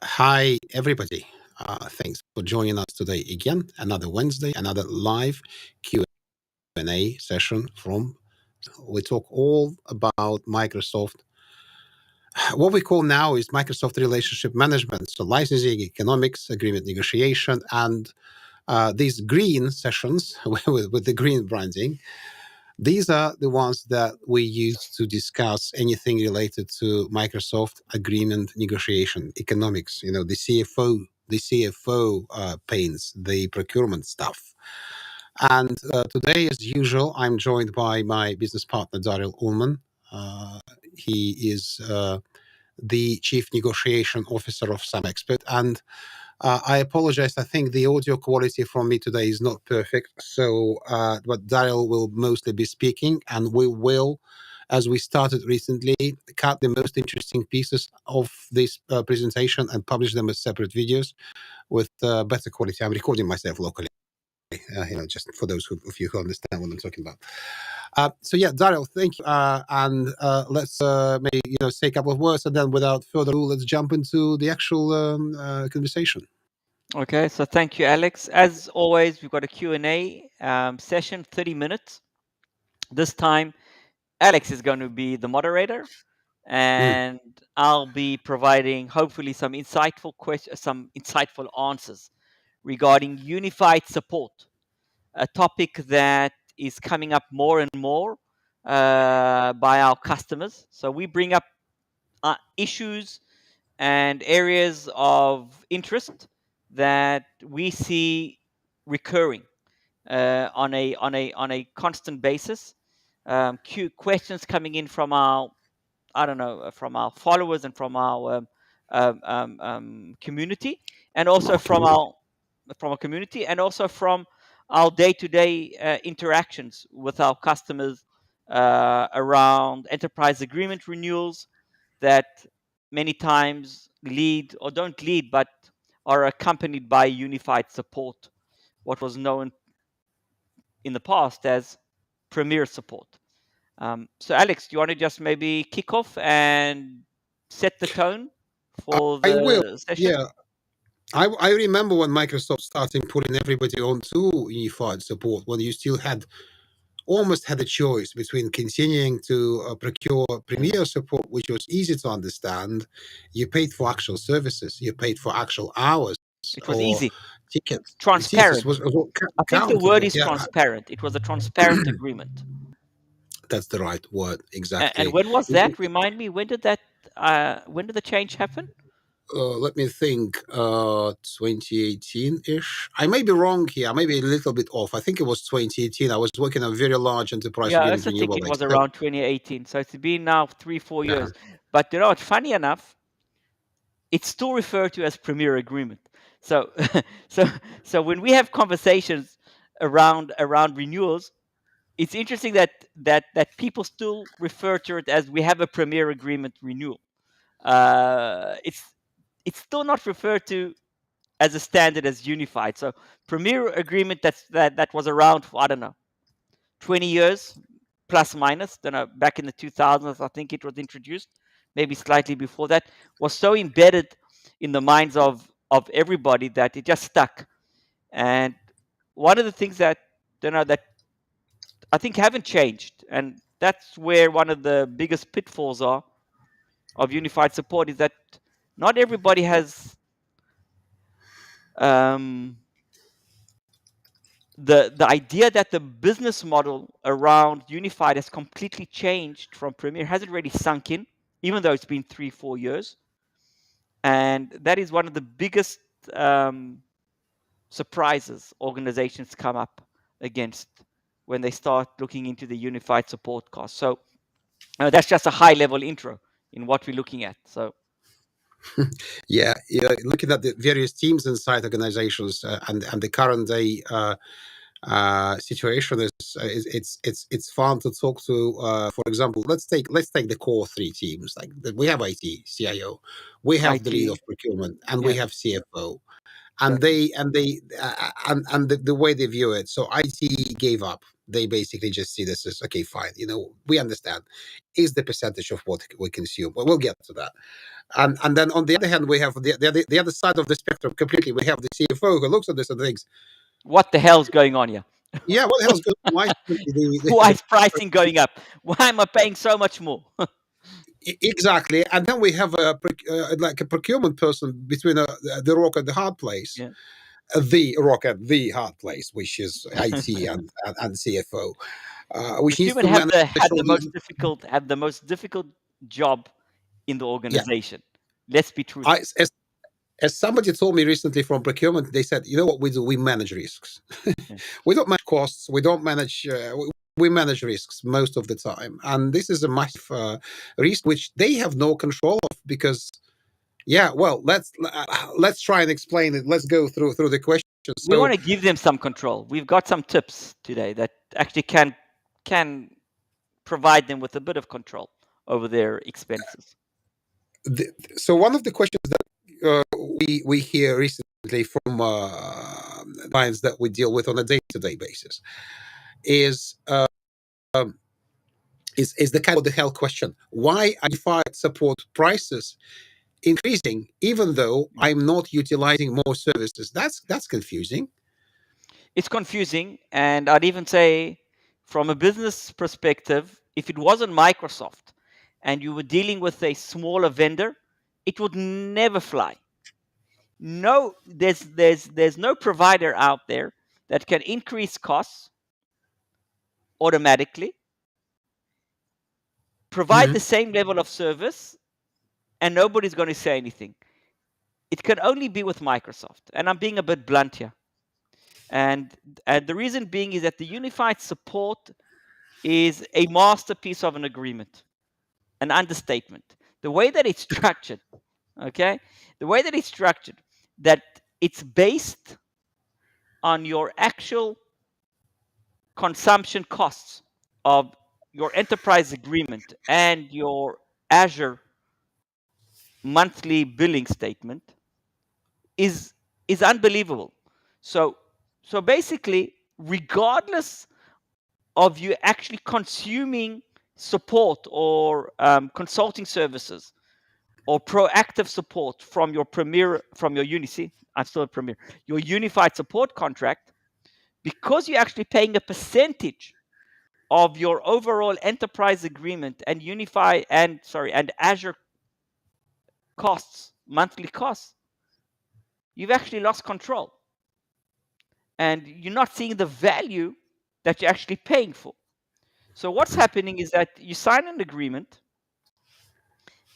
Hi, everybody. Thanks for joining us today again. Another Wednesday, another live Q&A session from. We talk all about Microsoft. What we call now is Microsoft Relationship Management, so licensing, economics, agreement negotiation, and these green sessions with the green branding. These are the ones that we use to discuss anything related to Microsoft agreement negotiation, economics. The CFO pains the procurement stuff. And today, as usual, I'm joined by my business partner Daryl Ullman. He is the chief negotiation officer of SAMexpert, and I apologize. I think the audio quality from me today is not perfect. So, but Daryl will mostly be speaking, and we will, as we started recently, cut the most interesting pieces of this presentation and publish them as separate videos with better quality. I'm recording myself locally, just for those of you who understand what I'm talking about. So yeah, Daryl, thank you. And let's maybe say a couple of words, and then without further ado, let's jump into the actual conversation. Okay, so thank you, Alex. As always, we've got a Q&A session, 30 minutes. This time, Alex is going to be the moderator, and I'll be providing hopefully some insightful questions, some insightful answers regarding unified support, a topic that is coming up more and more by our customers. So we bring up issues and areas of interest that we see recurring on a constant basis. Questions coming in from our from our followers and from our community, and also from our community, and also from our day-to-day interactions with our customers around enterprise agreement renewals that many times lead or don't lead, but are accompanied by unified support, what was known in the past as premier support. So, Alex, do you want to just maybe kick off and set the tone for I will. the session? Yeah. I remember when Microsoft started putting everybody onto unified support, when you still almost had a choice between continuing to procure Premier support, which was easy to understand. You paid for actual services, you paid for actual hours It was or easy, tickets. It's easy. It transparent. was I think the word accountable. is Yeah, transparent. It was a transparent agreement. that's the right word. And Exactly. when was that? Remind me, when did that? When did the change happen? Let me think, 2018-ish. I may be wrong here. I may be a little bit off. I think it was 2018. I was working on a very large enterprise Yeah, I agreement also think renewal, it like was around 2018. So it's been now 3-4 uh-huh. years. But you know what? Funny enough, it's still referred to as Premier Agreement. So, so when we have conversations around renewals, it's interesting that people still refer to it as we have a Premier Agreement renewal. It's still not referred to as a standard as unified. So Premier Agreement that was around for, I don't know, 20 years plus minus. Then back in the 2000s, I think it was introduced, maybe slightly before that, was so embedded in the minds of everybody that it just stuck. And one of the things that that I think haven't changed, and that's where one of the biggest pitfalls are of unified support, is that not everybody has the idea that the business model around unified has completely changed from Premier hasn't really sunk in, even though it's been 3-4 years. And that is one of the biggest surprises organizations come up against when they start looking into the unified support cost. So that's just a high level intro in what we're looking at. So Yeah, looking at the various teams inside organizations and the current day situation is it's fun to talk to. For example, let's take the core three teams. Like we have IT, CIO, we have the lead IT, of procurement, and we yeah, have CFO. and Exactly. the way they view it. So IT gave up. They basically just see this as okay, fine. We understand is the percentage of what we consume. Well, we'll get to that. And then on the other hand, we have the other side of the spectrum completely. We have the CFO who looks at this and thinks, What the hell's going on here? yeah, what the hell's going on? Why should Why is pricing going up? Why am I paying so much more? exactly. And then we have like a procurement person between the rock and the hard place. Yeah. The rock and the hard place, which is IT and CFO, which needs Procurement to manage had actually. the most difficult job in the Yeah, organization. Let's be I, truthful. as somebody told me recently from procurement, they said, you know what we do? We manage risks. Yeah. We don't manage costs. We don't manage. We manage risks most of the time, and this is a massive risk which they have no control of because. Yeah, well, let's try and explain it. Let's go through the questions. We So want to give them some control. We've got some tips today that actually can provide them with a bit of control over their expenses. so one of the questions that we hear recently from clients that we deal with on a day-to-day basis is um, is the kind of the hell question. Why are unified support prices increasing even though I'm not utilizing more services? That's confusing. It's confusing, and I'd even say, from a business perspective, if it wasn't Microsoft and you were dealing with a smaller vendor, it would never fly. No, there's no provider out there that can increase costs automatically, provide the Mhm. same level of service, and nobody's going to say anything. It can only be with Microsoft, and I'm being a bit blunt here. And the reason being is that the unified support is a masterpiece of an agreement, an understatement. The way that it's structured, okay, the way that it's structured, that it's based on your actual consumption costs of your enterprise agreement and your Azure monthly billing statement is is unbelievable. So so basically, regardless of you actually consuming support or consulting services or proactive support from your Premier, from your Unici, I'm still a Premier, your unified support contract, because you're actually paying a percentage of your overall enterprise agreement and and Azure costs, monthly costs, you've actually lost control. And you're not seeing the value that you're actually paying for. So what's happening is that you sign an agreement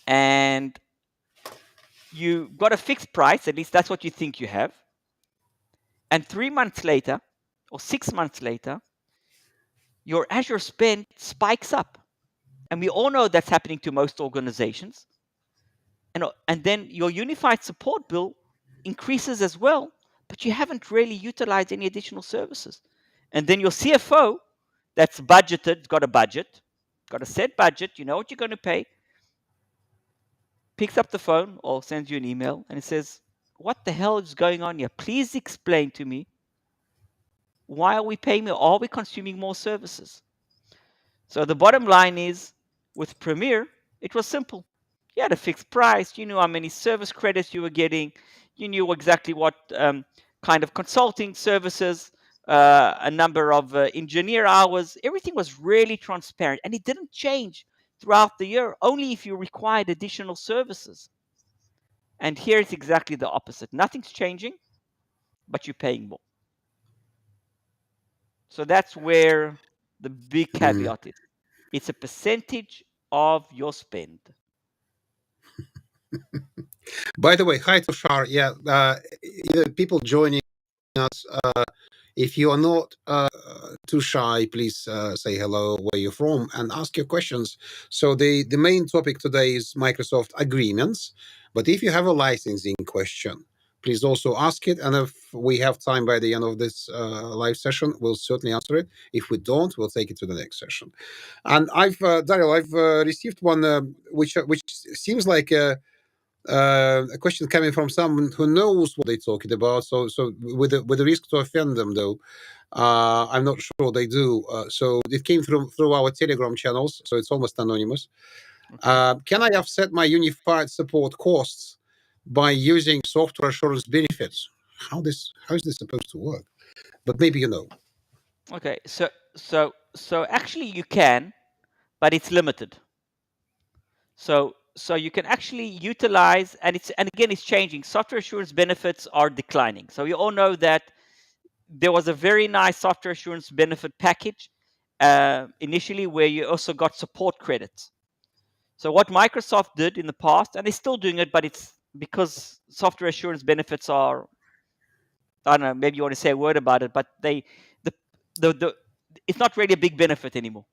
and you got a fixed price, at least that's what you think you have. And 3 months later or 6 months later, your Azure spend spikes up. And we all know that's happening to most organizations. And then your unified support bill increases as well, but you haven't really utilized any additional services. And then your CFO, that's budgeted, got a budget, got a set budget, you know what you're going to pay, picks up the phone or sends you an email and it says, "What the hell is going on here? Please explain to me, why are we paying more? Are we consuming more services?" So the bottom line is, with Premier, it was simple. You had a fixed price. You knew how many service credits you were getting. You knew exactly what kind of consulting services, a number of engineer hours. Everything was really transparent, and it didn't change throughout the year, only if you required additional services. And here it's exactly the opposite. Nothing's changing, but you're paying more. So that's where the big Mhm. caveat is. It's a percentage of your spend. By the way, hi to Shar. Yeah, people joining us. If you are not too shy, please say hello, where you're from, and ask your questions. So the main topic today is Microsoft agreements. But if you have a licensing question, please also ask it. And if we have time by the end of this live session, we'll certainly answer it. If we don't, we'll take it to the next session. And Daryl, I've received one which seems like a question coming from someone who knows what they're talking about. So with the risk to offend them, though, I'm not sure they do. So it came through our Telegram channels, so it's almost anonymous. Can I offset my unified support costs by using software assurance benefits? How is this supposed to work? But maybe you know. Okay, so actually you can, but it's limited. So you can actually utilize, and again it's changing. Software assurance benefits are declining. So you all know that there was a very nice software assurance benefit package initially, where you also got support credits. So what Microsoft did in the past, and they're still doing it, but it's because software assurance benefits are, I don't know, maybe you want to say a word about it, but the it's not really a big benefit anymore.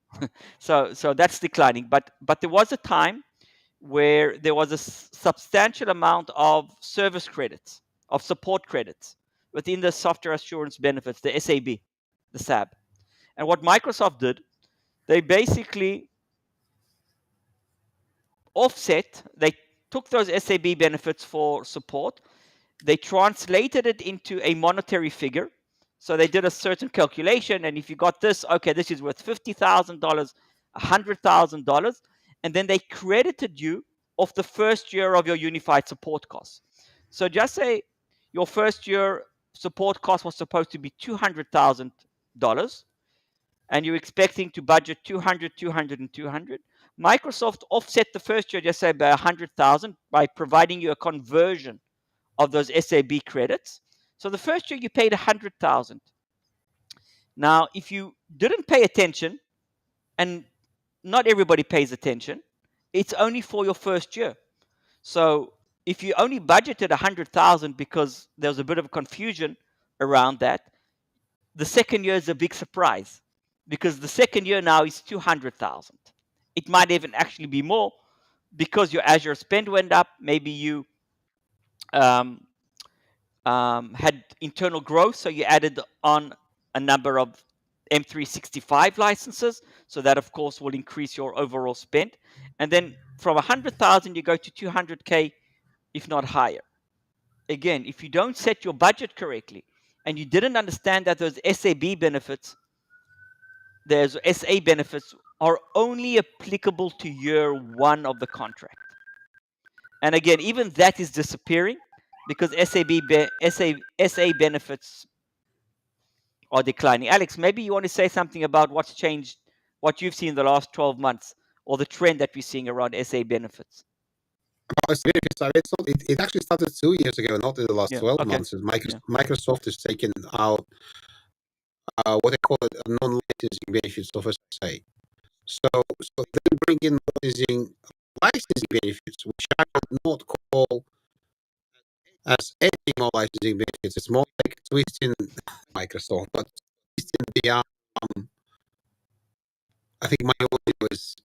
So that's declining. But there was a time where there was a substantial amount of service credits, of support credits within the software assurance benefits, the SAB, the SAB. And what Microsoft did, they basically they took those SAB benefits for support, they translated it into a monetary figure. So they did a certain calculation, and if you got this, okay, this is worth $50,000, $100,000, and then they credited you off the first year of your unified support costs. So just say your first year support cost was supposed to be $200,000, and you're expecting to budget 200, 200, and 200. Microsoft offset the first year, just say by 100,000, by providing you a conversion of those SAB credits. So the first year you paid 100,000. Now, if you didn't pay attention, and not everybody pays attention, it's only for your first year. So if you only budgeted 100,000 because there was a bit of confusion around that, the second year is a big surprise, because the second year now is 200,000. It might even actually be more, because your Azure spend went up. Maybe you had internal growth, so you added on a number of M365 licenses. So that, of course, will increase your overall spend. And then from 100,000, you go to 200K, if not higher. Again, if you don't set your budget correctly, and you didn't understand that those SAB benefits, those SA benefits are only applicable to year one of the contract. And again, even that is disappearing, because SA benefits are declining. Alex, maybe you want to say something about what's changed, what you've seen in the last 12 months, or the trend that we're seeing around SA benefits. It actually started 2 years ago, not in the last 12 months. Microsoft has taken out what they call it non-licensing benefits of SA. So they bring in licensing benefits, which I would not call as any more licensing benefits. It's more like twisting Microsoft, but twisting the I think my audio is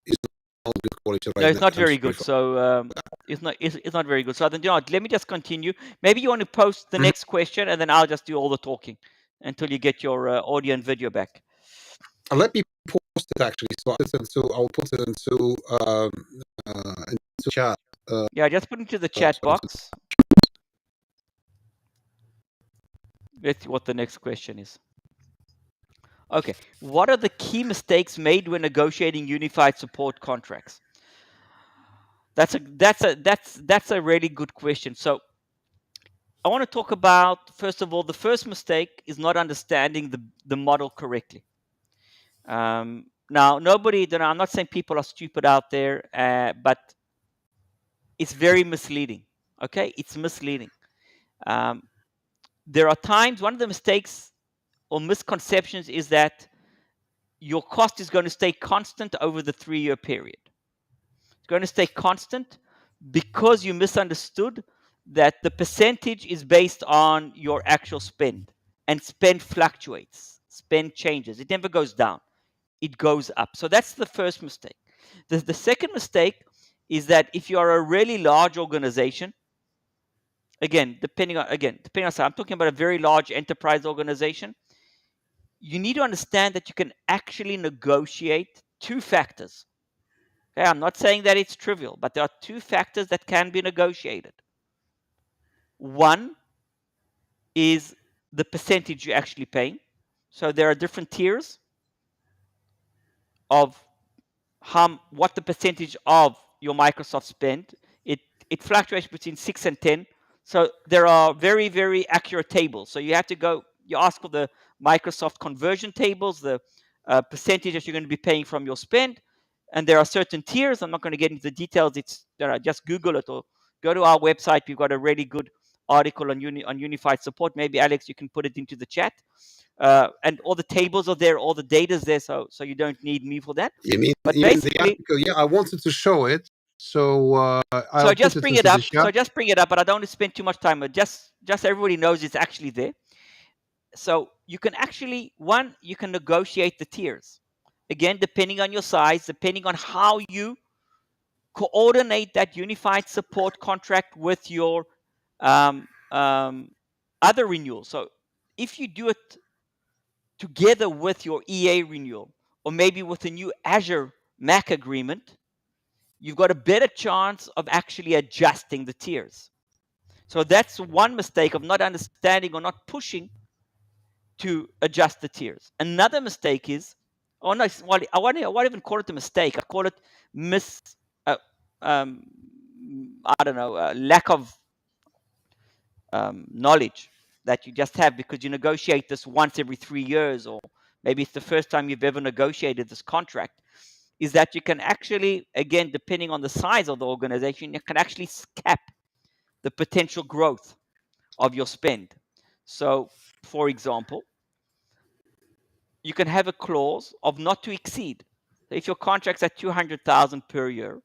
not good quality right now. No, it's not very good. So it's not very good. So then, let me just continue. Maybe you want to post the next question, and then I'll just do all the talking until you get your audio and video back. Let me post it actually. So I'll put it into chat. Yeah, just put it into the chat box. Let's see what the next question is. Okay, what are the key mistakes made when negotiating unified support contracts? That's a really good question. So I want to talk about, first of all, the first mistake is not understanding the model correctly. Now, I'm not saying people are stupid out there, but it's very misleading. Okay, it's misleading. There are times, one of the mistakes or misconceptions is that your cost is going to stay constant over the 3-year period. It's going to stay constant because you misunderstood that the percentage is based on your actual spend, and spend fluctuates, spend changes. It never goes down, it goes up. So that's the first mistake. The second mistake is that if you are a really large organization, depending on I'm talking about a very large enterprise organization, you need to understand that you can actually negotiate two factors. Okay, I'm not saying that it's trivial, but there are two factors that can be negotiated. One is the percentage you're actually paying. So there are different tiers of what the percentage of your Microsoft spend. It fluctuates between 6 and 10. So there are very, very accurate tables. So you have to go, you ask for the Microsoft conversion tables, the percentage that you're going to be paying from your spend. And there are certain tiers. I'm not going to get into the details. Just Google it or go to our website. We've got a really good article on unified support. Maybe Alex, you can put it into the chat. And all the tables are there, all the data's there, so you don't need me for that. But you mean the basically, article? Yeah, I wanted to show it, so I'll so put just it bring into it the up. chat. So just bring it up, but I don't want to spend too much time. Just everybody knows it's actually there. So you can actually you can negotiate the tiers. Again, depending on your size, depending on how you coordinate that unified support contract with your other renewal. So if you do it together with your EA renewal, or maybe with a new Azure Mac agreement, you've got a better chance of actually adjusting the tiers. So that's one mistake of not understanding or not pushing to adjust the tiers. Another mistake is, oh no, well, I won't even call it a mistake. I call it uh, um, I don't know, lack of knowledge that you just have because you negotiate this once every 3 years, or maybe it's the first time you've ever negotiated this contract, is that you can actually, again, depending on the size of the organization, you can actually cap the potential growth of your spend. So, for example, you can have a clause of not to exceed. So if your contract's at 200,000 per year,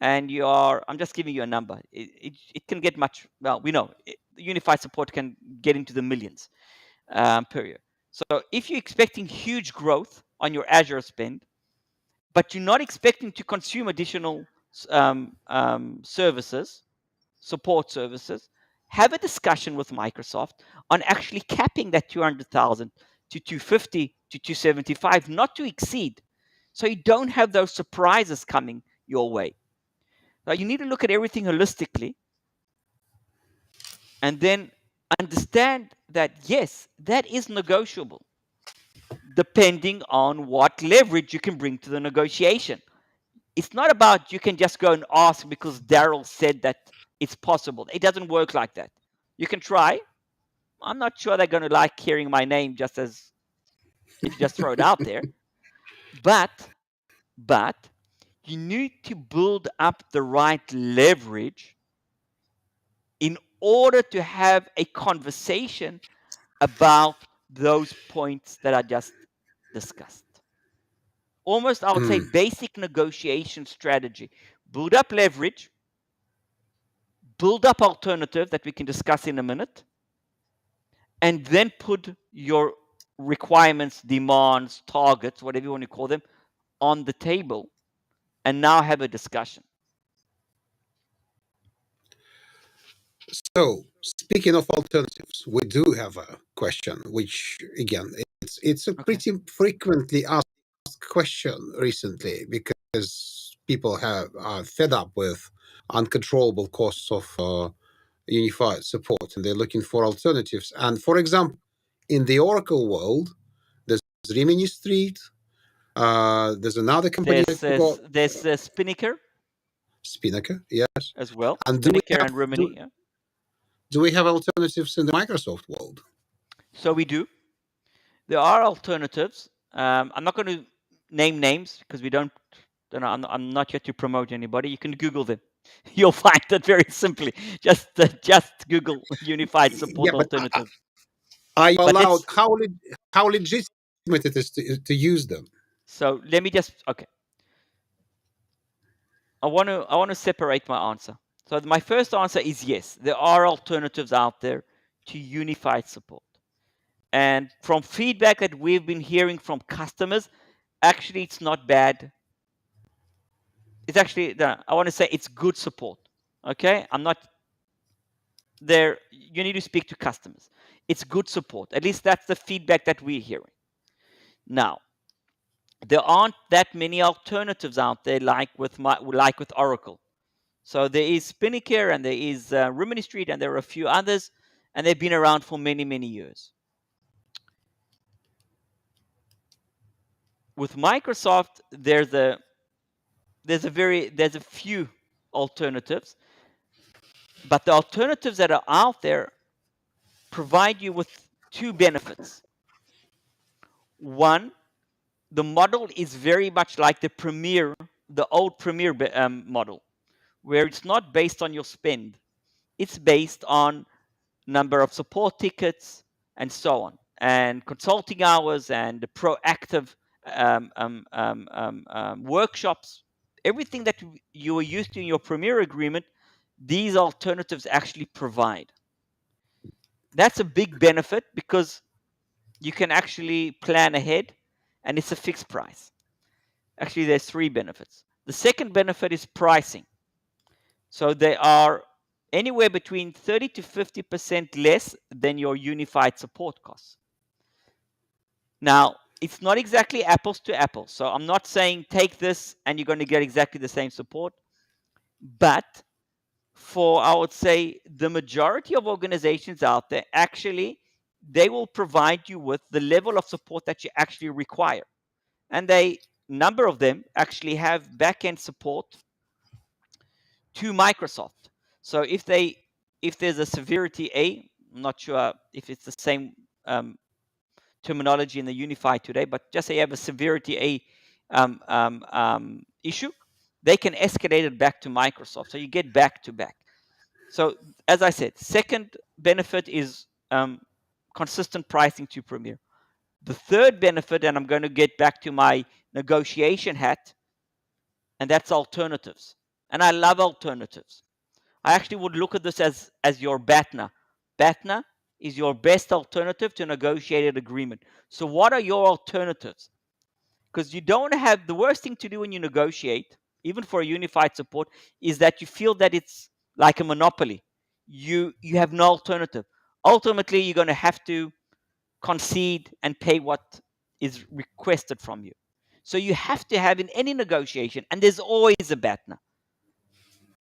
and you are, I'm just giving you a number. It can get much, well, we know unified support can get into the millions per year. So if you're expecting huge growth on your Azure spend, but you're not expecting to consume additional services, support services, have a discussion with Microsoft on actually capping that 200,000 to 250 to 275, not to exceed. So you don't have those surprises coming your way. Now you need to look at everything holistically and then understand that, yes, that is negotiable depending on what leverage you can bring to the negotiation. It's not about you can just go and ask because Daryl said that it's possible. It doesn't work like that. You can try. I'm not sure they're going to like hearing my name just as if you just throw it out there. But you need to build up the right leverage in order to have a conversation about those points that I just discussed. Almost, I would say, basic negotiation strategy. Build up leverage, build up alternative that we can discuss in a minute, and then put your requirements, demands, targets, whatever you want to call them, on the table, and now have a discussion. So, speaking of alternatives, we do have a question, which again, it's a pretty frequently asked question recently because people are fed up with uncontrollable costs of unified support, and they're looking for alternatives. And for example, in the Oracle world, there's Rimini Street. There's another company I forgot. There's Spinnaker Spinnaker, yes. as well. And Spinnaker and Rimini. Yeah. do we have alternatives in the Microsoft world? So we do. There are alternatives. I'm not going to name names because we don't. I'm not here to promote anybody. You can Google them. You'll find that very simply. Just Google unified support Yeah, but alternatives. are you But allowed? How legitimate it is to use them? So let me just I want to separate my answer. So my first answer is yes, there are alternatives out there to unified support. And from feedback that we've been hearing from customers, actually it's not bad. It's actually I want to say it's good support. Okay? I'm not there. You need to speak to customers. It's good support. At least that's the feedback that we're hearing. Now, there aren't that many alternatives out there like with Oracle. So there is Spinnaker and there is Rimini Street and there are a few others, and they've been around for many, many years. With Microsoft, there's a few alternatives, but the alternatives that are out there provide you with two benefits. One, the model is very much like the old Premier model, where it's not based on your spend. It's based on number of support tickets and so on, and consulting hours and proactive workshops. Everything that you were used to in your Premier agreement, these alternatives actually provide. That's a big benefit because you can actually plan ahead and it's a fixed price. Actually, there's three benefits. The second benefit is pricing. So they are anywhere between 30 to 50% less than your unified support costs. Now, it's not exactly apples to apples. So I'm not saying take this and you're going to get exactly the same support. But for, I would say, the majority of organizations out there, actually, they will provide you with the level of support that you actually require. And number of them actually have back-end support to Microsoft. So if there's a severity A, I'm not sure if it's the same terminology in the Unified today, but just say you have a severity A issue, they can escalate it back to Microsoft. So you get back to back. So as I said, second benefit is consistent pricing to Premier. The third benefit, and I'm going to get back to my negotiation hat, and that's alternatives. And I love alternatives. I actually would look at this as your BATNA. BATNA is your best alternative to negotiated agreement. So what are your alternatives? Because you don't have, the worst thing to do when you negotiate, even for a unified support, is that you feel that it's like a monopoly. You have no alternative. Ultimately, you're going to have to concede and pay what is requested from you. So you have to have in any negotiation, and there's always a BATNA.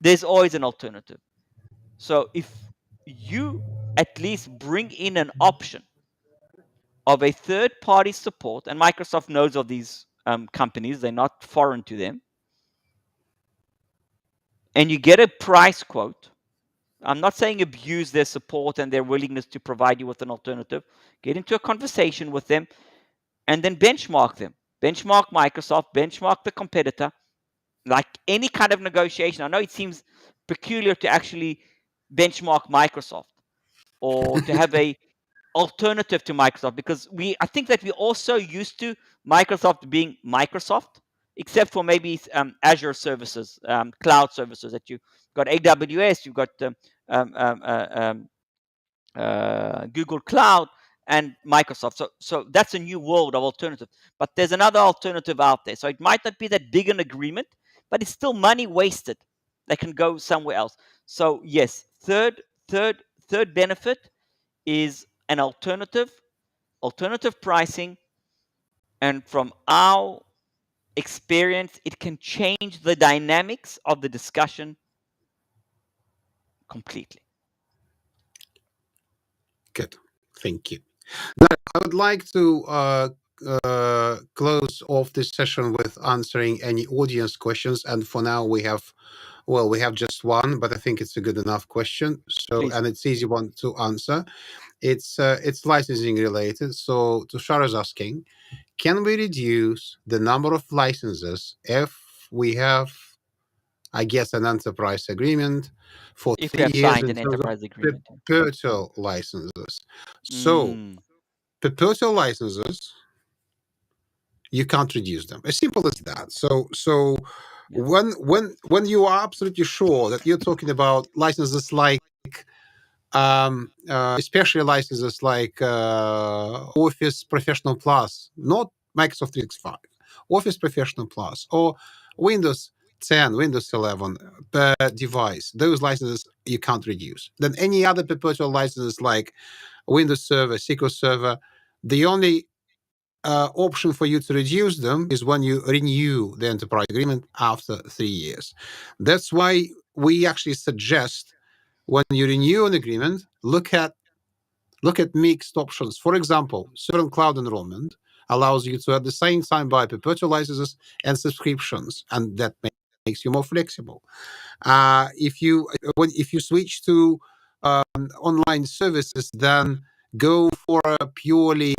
There's always an alternative. So if you at least bring in an option of a third-party support, and Microsoft knows of these companies, they're not foreign to them, and you get a price quote, I'm not saying abuse their support and their willingness to provide you with an alternative. Get into a conversation with them and then benchmark them. Benchmark Microsoft, benchmark the competitor. Like any kind of negotiation, I know it seems peculiar to actually benchmark Microsoft or to have a alternative to Microsoft, because I think that we're also used to Microsoft being Microsoft, except for maybe Azure services, cloud services that you got AWS, you've got Google Cloud and Microsoft. So that's a new world of alternative. But there's another alternative out there. So it might not be that big an agreement, but it's still money wasted that can go somewhere else. So yes, third benefit is an alternative pricing, and from our experience, it can change the dynamics of the discussion completely. Good. Thank you. Now, I would like to close off this session with answering any audience questions. And for now, we have just one, but I think it's a good enough question. So, Please. and it's easy one to answer. It's licensing related. So, Tushar is asking, can we reduce the number of licenses if we have, I guess, an enterprise agreement for If we 3 have years signed in an terms of enterprise agreement. perpetual licenses? So, perpetual licenses, you can't reduce them. As simple as that. So Yeah. when you are absolutely sure that you're talking about licenses like especially licenses like Office Professional Plus, not Microsoft 365, Office Professional Plus, or Windows 10, Windows 11 per device, those licenses you can't reduce. Then any other perpetual licenses like Windows Server, SQL Server, the only option for you to reduce them is when you renew the enterprise agreement after 3 years. That's why we actually suggest when you renew an agreement, look at mixed options. For example, certain cloud enrollment allows you to at the same time buy perpetual licenses and subscriptions, and that makes you more flexible. If you switch to online services, then go for a purely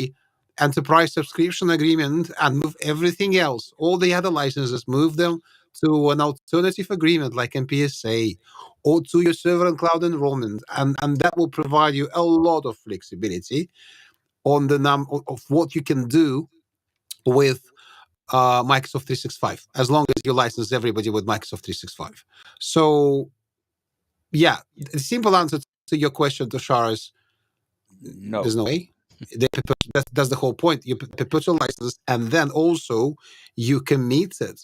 enterprise subscription agreement and move everything else, all the other licenses, move them to an alternative agreement like MPSA or to your server and cloud enrollment, and that will provide you a lot of flexibility on the number of what you can do with Microsoft 365, as long as you license everybody with Microsoft 365. So, yeah, the simple answer to your question, Tushar, is No. there's no way. That's the whole point. You perpetual licenses, and then also you committed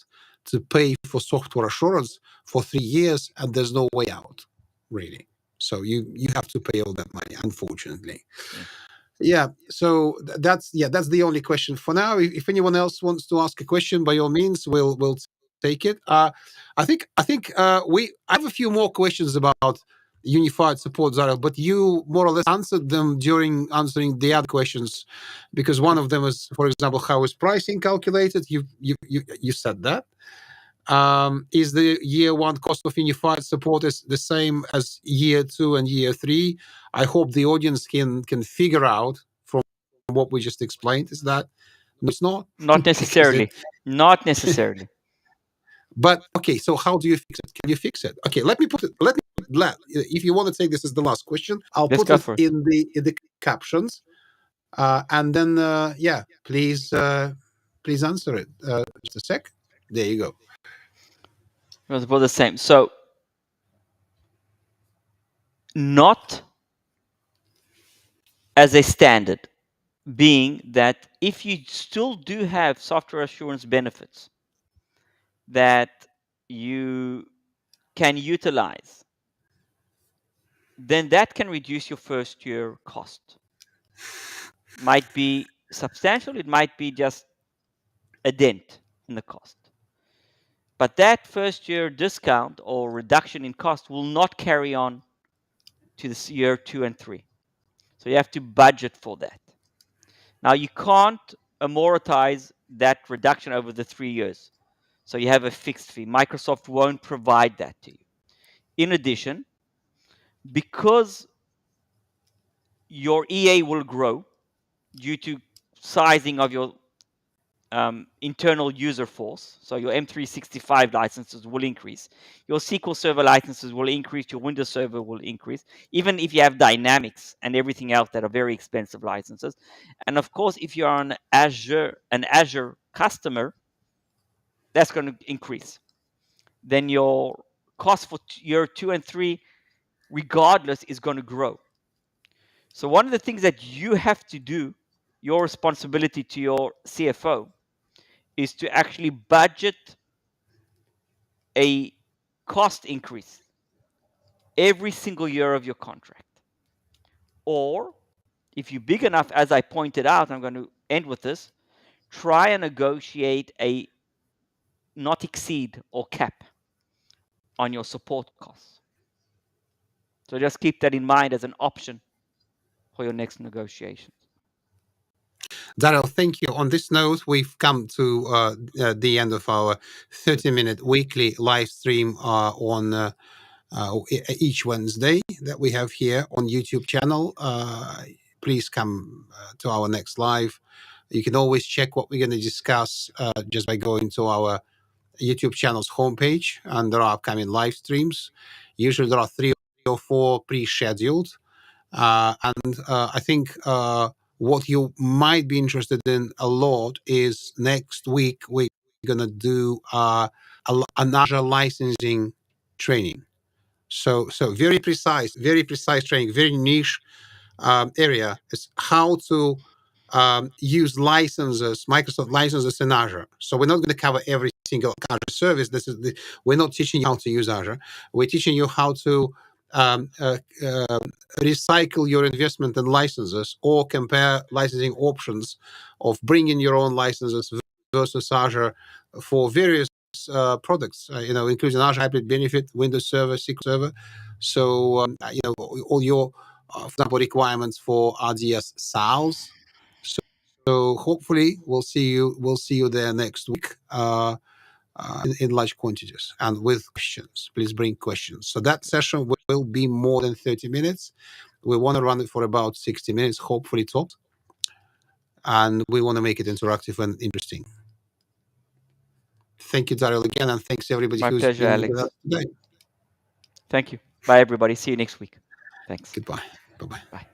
to pay for software assurance for 3 years, and there's no way out, really. So you have to pay all that money, unfortunately. Yeah. So that's the only question for now. If anyone else wants to ask a question, by all means, we'll take it. I think I have a few more questions about unified support, Daryl, but you more or less answered them during answering the other questions, because one of them is, for example, how is pricing calculated? You said that. Is the year one cost of unified support is the same as year two and year three? I hope the audience can figure out from what we just explained. Is that no, it's not? Not necessarily. Not necessarily. But okay, so how do you fix it? Can you fix it? Okay, let me put it. If you want to take this as the last question, I'll Let's put go it for it. in the captions, and then please answer it. Just a sec. There you go. It was about the same. So, not as a standard, being that if you still do have software assurance benefits that you can utilize, then that can reduce your first year cost. Might be substantial, it might be just a dent in the cost. But that first year discount or reduction in cost will not carry on to this year 2 and 3. So you have to budget for that. Now you can't amortize that reduction over the 3 years. So you have a fixed fee. Microsoft won't provide that to you. In addition, because your EA will grow due to sizing of your internal user force, so your M365 licenses will increase, your SQL Server licenses will increase, your Windows Server will increase, even if you have Dynamics and everything else that are very expensive licenses. And of course, if you're an Azure customer, that's going to increase. Then your cost for year 2 and 3, regardless, is going to grow. So one of the things that you have to do, your responsibility to your CFO, is to actually budget a cost increase every single year of your contract. Or if you're big enough, as I pointed out, I'm going to end with this, try and negotiate a not exceed or cap on your support costs. So just keep that in mind as an option for your next negotiations. Daryl, thank you. On this note, we've come to the end of our 30-minute weekly live stream on each Wednesday that we have here on YouTube channel. Please come to our next live. You can always check what we're going to discuss just by going to our YouTube channel's homepage, and there are upcoming live streams. Usually there are 3 or 4 pre-scheduled. I think what you might be interested in a lot is next week we're going to do an Azure licensing training. So very precise training, very niche area is how to use licenses, Microsoft licenses in Azure. So we're not going to cover every single Azure service. We're not teaching you how to use Azure. We're teaching you how to recycle your investment in licenses, or compare licensing options of bringing your own licenses versus Azure for various products, including Azure Hybrid Benefit, Windows Server, SQL Server. So, all your, for example, requirements for RDS SALs. So hopefully we'll see you there next week. In large quantities and with questions. Please bring questions. So that session will be more than 30 minutes. We want to run it for about 60 minutes, hopefully tops. And we want to make it interactive and interesting. Thank you, Daryl, again, and thanks everybody My who's pleasure, been with Alex. us today. Thank you. Bye, everybody. See you next week. Thanks. Goodbye. Bye-bye. Bye.